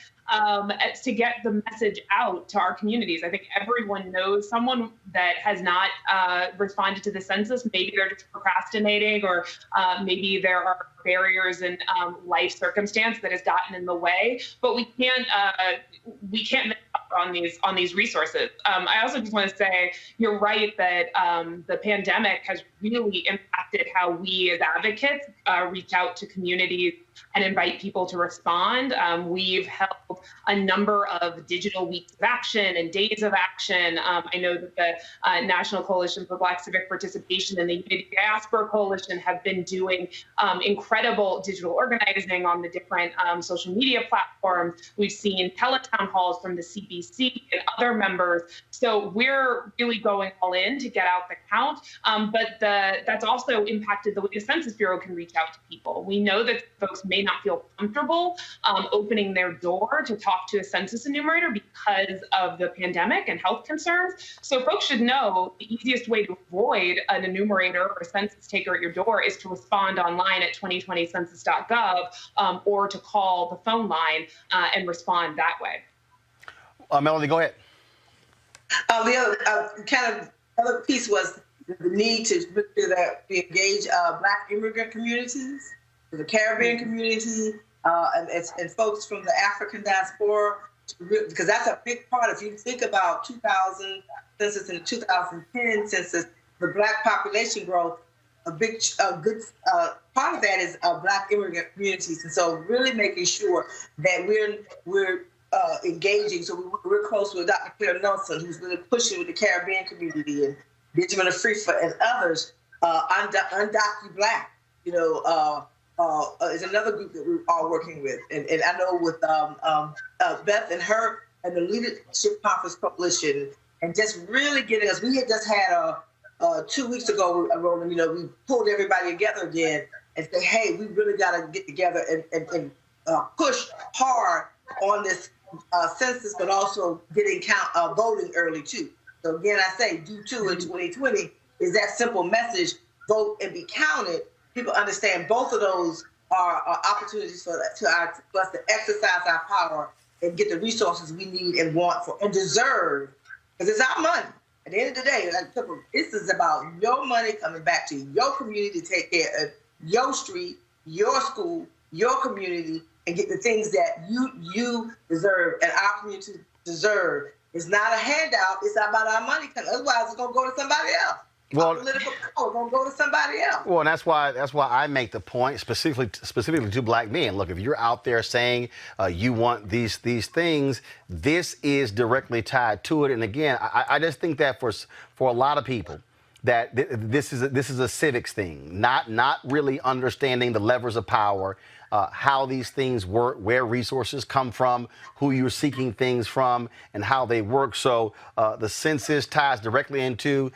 To get the message out to our communities. I think everyone knows someone that has not responded to the census. Maybe they're just procrastinating, or maybe there are barriers in life circumstance that has gotten in the way. But we can't miss out on these resources. I also just want to say you're right that the pandemic has really impacted how we as advocates reach out to communities and invite people to respond. We've held a number of digital weeks of action and days of action. I know that the National Coalition for Black Civic Participation and the Unity Diaspora Coalition have been doing incredible digital organizing on the different social media platforms. We've seen teletown halls from the CBC and other members. So we're really going all in to get out the count. But that's also impacted the way the Census Bureau can reach out to people. We know that folks may not feel comfortable opening their door to talk to a census enumerator because of the pandemic and health concerns. So folks should know the easiest way to avoid an enumerator or a census taker at your door is to respond online at 2020census.gov or to call the phone line and respond that way. Melanie, go ahead. The other piece was the need to make sure that we engage Black immigrant communities, the Caribbean community, and folks from the African diaspora, because that's a big part. If you think about 2000 census and 2010 census, the Black population growth, a good part of that is Black immigrant communities, and so really making sure that we're engaging. So we're close with Dr. Claire Nelson, who's really pushing with the Caribbean community, and Benjamin Afrifa and others. Undocumented Black, is another group that we're all working with, and I know with Beth and her and the Leadership Conference Coalition, and just really getting us. We had just had 2 weeks ago, Roland. We pulled everybody together again and say, hey, we really got to get together and push hard on this census, but also getting voting early too. So again, I say do too in 2020 is that simple message: vote and be counted. People understand both of those are opportunities for us to exercise our power and get the resources we need and want for and deserve, because it's our money. At the end of the day, this is about your money coming back to your community to take care of your street, your school, your community, and get the things that you deserve and our community deserve. It's not a handout. It's about our money. Otherwise, it's going to go to somebody else. Well, political power going to go to somebody else. Well, and that's why I make the point specifically to Black men. Look, if you're out there saying you want these things, this is directly tied to it. And again, I just think that for a lot of people, that this is a civics thing, not really understanding the levers of power, how these things work, where resources come from, who you're seeking things from, and how they work. So the census ties directly into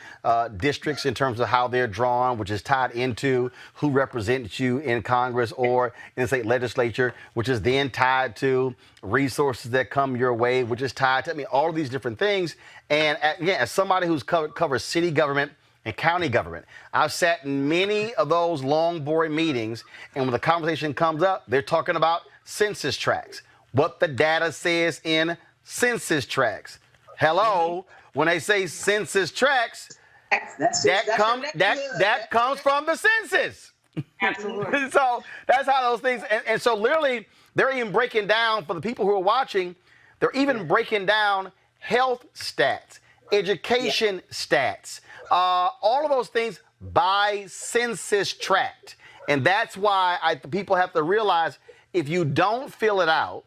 districts in terms of how they're drawn, which is tied into who represents you in Congress or in the state legislature, which is then tied to resources that come your way, which is tied to, all of these different things. And again, as somebody who's covers city government and county government, I've sat in many of those long, boring meetings, and when the conversation comes up, they're talking about census tracts, what the data says in census tracts. Hello, when they say census tracts, that comes from the census. Absolutely. So that's how those things, and so literally, they're even breaking down, for the people who are watching, they're even breaking down health stats, education stats, all of those things by census tract. And that's why people have to realize, if you don't fill it out,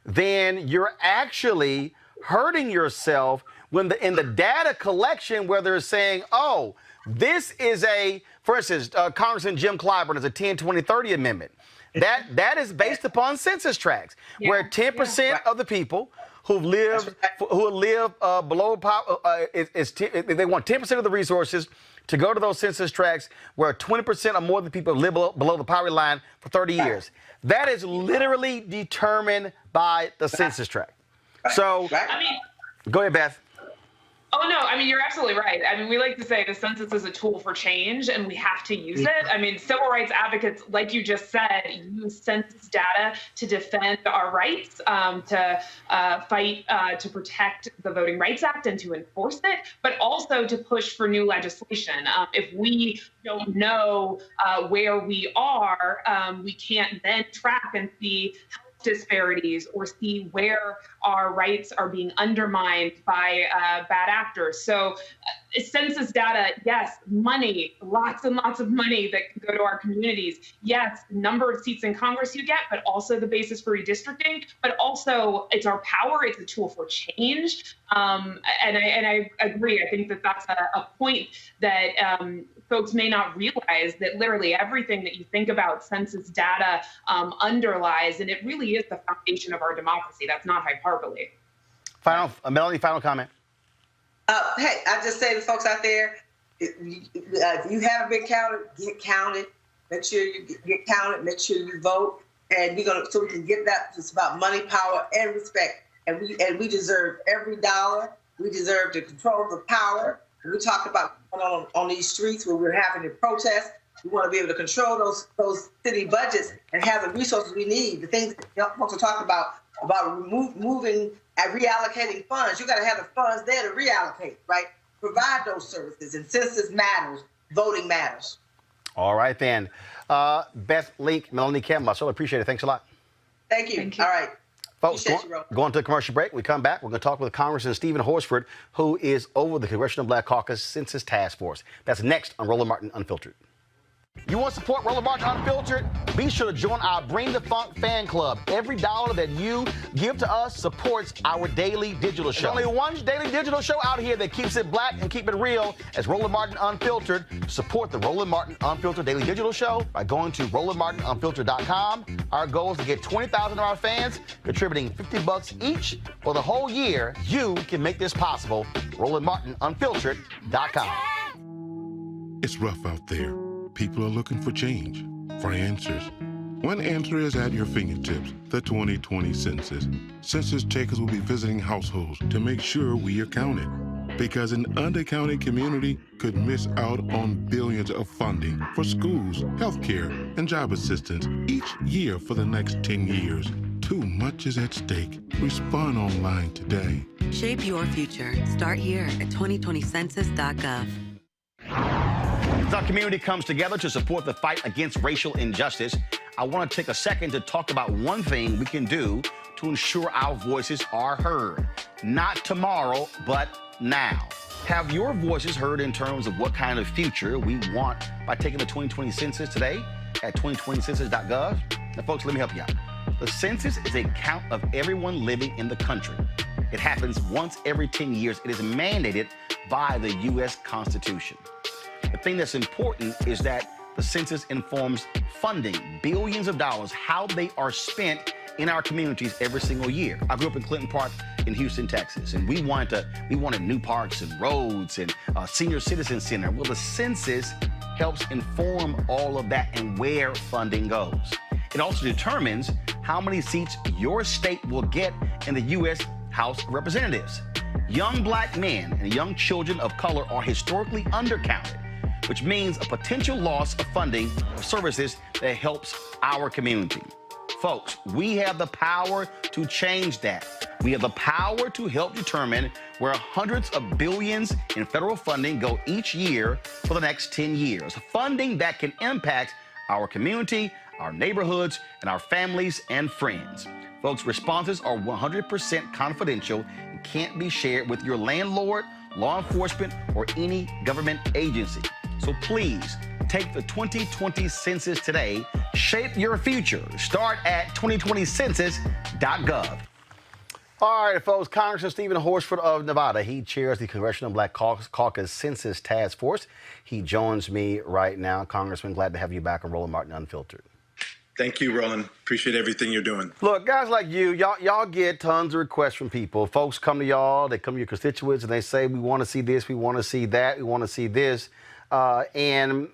then you're actually hurting yourself when in the data collection where they're saying, oh, this is for instance, Congressman Jim Clyburn is a 10, 20, 30 amendment. That is based upon census tracts, where 10% of the people who live below they want 10% of the resources to go to those census tracts where 20% or more of the people live below the poverty line for 30 years. That is literally determined by the census tract. So, I mean, go ahead, Beth. Oh, no, I mean, you're absolutely right. I mean, we like to say the census is a tool for change and we have to use it. I mean, civil rights advocates, like you just said, use census data to defend our rights, to fight to protect the Voting Rights Act and to enforce it, but also to push for new legislation. If we don't know where we are, we can't then track and see disparities or see where our rights are being undermined by bad actors. So census data, yes, money, lots and lots of money that can go to our communities. Yes, number of seats in Congress you get, but also the basis for redistricting, but also it's our power, it's a tool for change. And I agree. I think that that's a point that folks may not realize, that literally everything that you think about census data underlies, and it really is the foundation of our democracy. That's not hyperbole. Melanie, final comment. Hey, I just say to folks out there, if you haven't been counted, get counted. Make sure you get counted. Make sure you vote, and so we can get that. It's about money, power, and respect. And we deserve every dollar. We deserve to control the power. And we talk about going on these streets where we're having to protest. We want to be able to control those city budgets and have the resources we need. The things that folks are talking about moving and reallocating funds. You got to have the funds there to reallocate, right? Provide those services. And census matters, voting matters. All right, then. Beth Link, Melanie Campbell, I so appreciate it. Thanks a lot. Thank you. All right. Folks, going to a commercial break. We come back. We're going to talk with Congressman Stephen Horsford, who is over the Congressional Black Caucus Census Task Force. That's next on Roland Martin Unfiltered. You want to support Roland Martin Unfiltered? Be sure to join our Bring the Funk fan club. Every dollar that you give to us supports our daily digital show. There's only one daily digital show out here that keeps it black and keep it real as Roland Martin Unfiltered. Support the Roland Martin Unfiltered daily digital show by going to RolandMartinUnfiltered.com. Our goal is to get 20,000 of our fans contributing $50 each for the whole year. You can make this possible. RolandMartinUnfiltered.com. It's rough out there. People are looking for change, for answers. One answer is at your fingertips, the 2020 Census. Census takers will be visiting households to make sure we are counted. Because an undercounted community could miss out on billions of funding for schools, healthcare, and job assistance each year for the next 10 years. Too much is at stake. Respond online today. Shape your future. Start here at 2020census.gov. As our community comes together to support the fight against racial injustice, I want to take a second to talk about one thing we can do to ensure our voices are heard. Not tomorrow, but now. Have your voices heard in terms of what kind of future we want by taking the 2020 census today at 2020census.gov? Now, folks, let me help you out. The census is a count of everyone living in the country. It happens once every 10 years. It is mandated by the U.S. Constitution. The thing that's important is that the census informs funding, billions of dollars, how they are spent in our communities every single year. I grew up in Clinton Park in Houston, Texas, and we wanted new parks and roads and a senior citizen center. Well, the census helps inform all of that and where funding goes. It also determines how many seats your state will get in the U.S. House of Representatives. Young black men and young children of color are historically undercounted, which means a potential loss of funding for services that helps our community. Folks, we have the power to change that. We have the power to help determine where hundreds of billions in federal funding go each year for the next 10 years. Funding that can impact our community, our neighborhoods, and our families and friends. Folks, responses are 100% confidential and can't be shared with your landlord, law enforcement, or any government agency. So please, take the 2020 census today. Shape your future. Start at 2020census.gov. All right, folks, Congressman Stephen Horsford of Nevada. He chairs the Congressional Black Caucus Census Task Force. He joins me right now. Congressman, glad to have you back on Roland Martin Unfiltered. Thank you, Roland. Appreciate everything you're doing. Look, guys like you, y'all get tons of requests from people. Folks come to y'all, they come to your constituents, and they say, we want to see this, we want to see that, we want to see this. And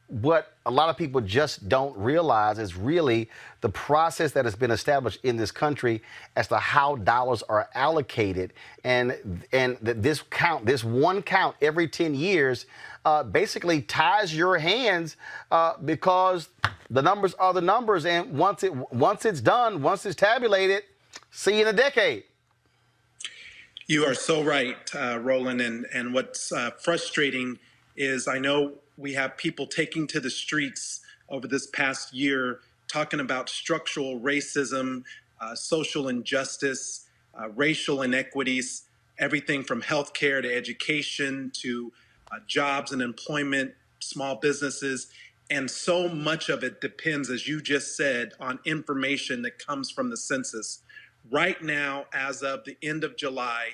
what a lot of people just don't realize is really the process that has been established in this country as to how dollars are allocated, and this one count every 10 years basically ties your hands because the numbers are the numbers, and once it's done, once it's tabulated, see you in a decade. You are so right, Roland. And what's frustrating is I know we have people taking to the streets over this past year talking about structural racism, social injustice, racial inequities, everything from healthcare to education to jobs and employment, small businesses. And so much of it depends, as you just said, on information that comes from the census. Right now, as of the end of July,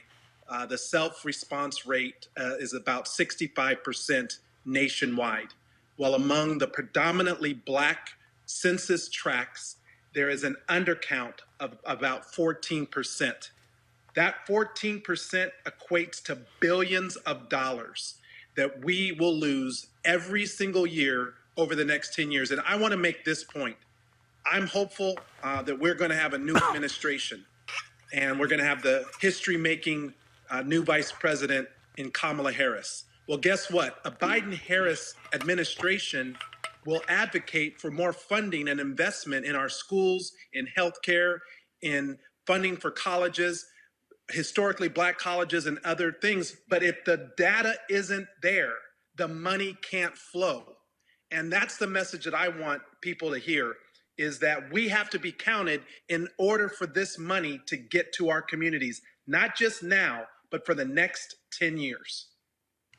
the self-response rate is about 65% nationwide. While among the predominantly Black census tracts, there is an undercount of about 14%. That 14% equates to billions of dollars that we will lose every single year over the next 10 years. And I want to make this point. I'm hopeful that we're going to have a new administration, and we're going to have the history-making new vice president in Kamala Harris. Well, guess what? A Biden-Harris administration will advocate for more funding and investment in our schools, in healthcare, in funding for colleges, historically Black colleges and other things. But if the data isn't there, the money can't flow. And that's the message that I want people to hear, is that we have to be counted in order for this money to get to our communities, not just now, but for the next 10 years.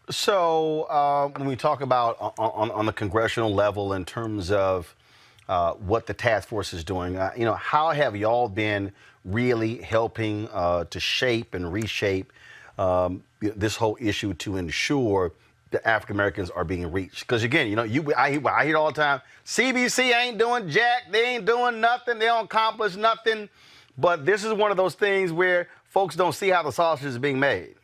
So when we talk about on the congressional level in terms of what the task force is doing, how have y'all been really helping to shape and reshape this whole issue to ensure that African Americans are being reached? Because again, I hear all the time, CBC ain't doing jack, they ain't doing nothing, they don't accomplish nothing. But this is one of those things where folks don't see how the sausage is being made.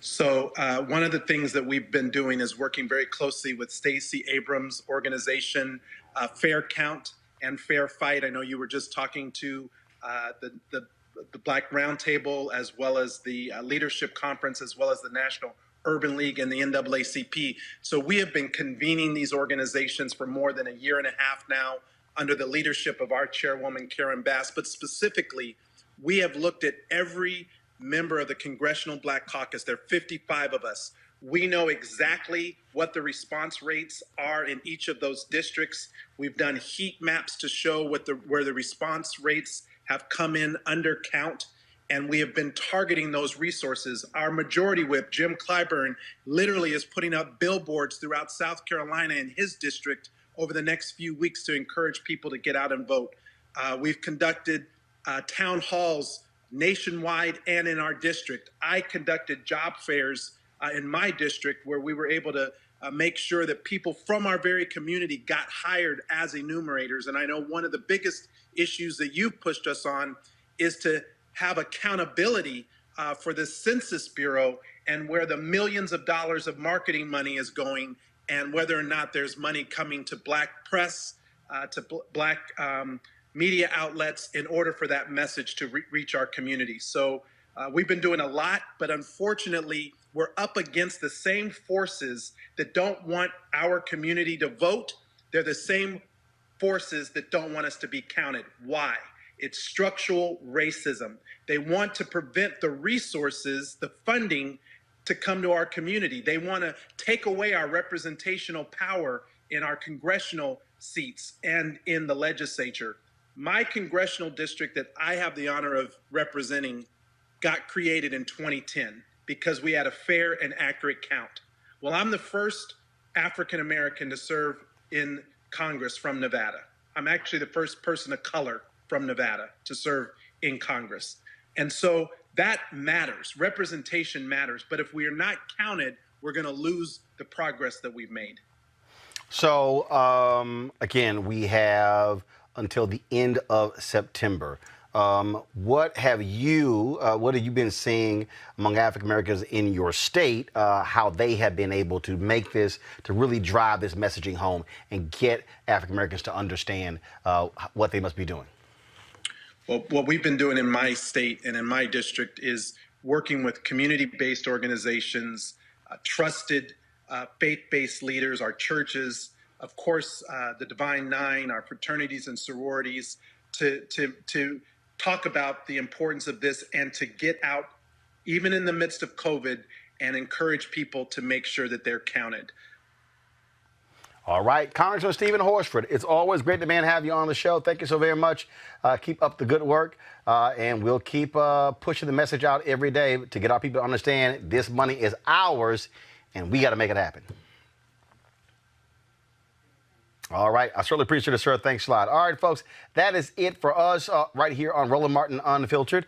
So one of the things that we've been doing is working very closely with Stacey Abrams' organization, Fair Count and Fair Fight. I know you were just talking to the Black Roundtable, as well as the Leadership Conference, as well as the National Urban League and the NAACP. So we have been convening these organizations for more than a year and a half now under the leadership of our chairwoman, Karen Bass. But specifically, we have looked at every member of the Congressional Black Caucus. There are 55 of us. We know exactly what the response rates are in each of those districts. We've done heat maps to show where the response rates have come in under count, and we have been targeting those resources. Our majority whip, Jim Clyburn, literally is putting up billboards throughout South Carolina in his district over the next few weeks to encourage people to get out and vote. We've conducted town halls nationwide and in our district. I conducted job fairs in my district where we were able to make sure that people from our very community got hired as enumerators. And I know one of the biggest issues that you've pushed us on is to have accountability for the Census Bureau and where the millions of dollars of marketing money is going, and whether or not there's money coming to Black press, to Black media outlets in order for that message to reach our community. So we've been doing a lot, but unfortunately, we're up against the same forces that don't want our community to vote. They're the same forces that don't want us to be counted. Why? It's structural racism. They want to prevent the resources, the funding to come to our community. They want to take away our representational power in our congressional seats and in the legislature. My congressional district that I have the honor of representing got created in 2010 because we had a fair and accurate count. Well, I'm the first African American to serve in Congress from Nevada. I'm actually the first person of color from Nevada to serve in Congress. And so that matters. Representation matters. But if we are not counted, we're going to lose the progress that we've made. So, again, we have until the end of September. What have you been seeing among African Americans in your state? How they have been able to make this, to really drive this messaging home and get African Americans to understand what they must be doing? Well, what we've been doing in my state and in my district is working with community-based organizations, trusted faith-based leaders, our churches, of course, the Divine Nine, our fraternities and sororities, to talk about the importance of this and to get out, even in the midst of COVID, and encourage people to make sure that they're counted. All right, Congressman Stephen Horsford, it's always great to have you on the show. Thank you so very much. Keep up the good work, and we'll keep pushing the message out every day to get our people to understand this money is ours, and we got to make it happen. All right, I certainly appreciate it, sir. Thanks a lot. All right, folks, that is it for us right here on Roland Martin Unfiltered.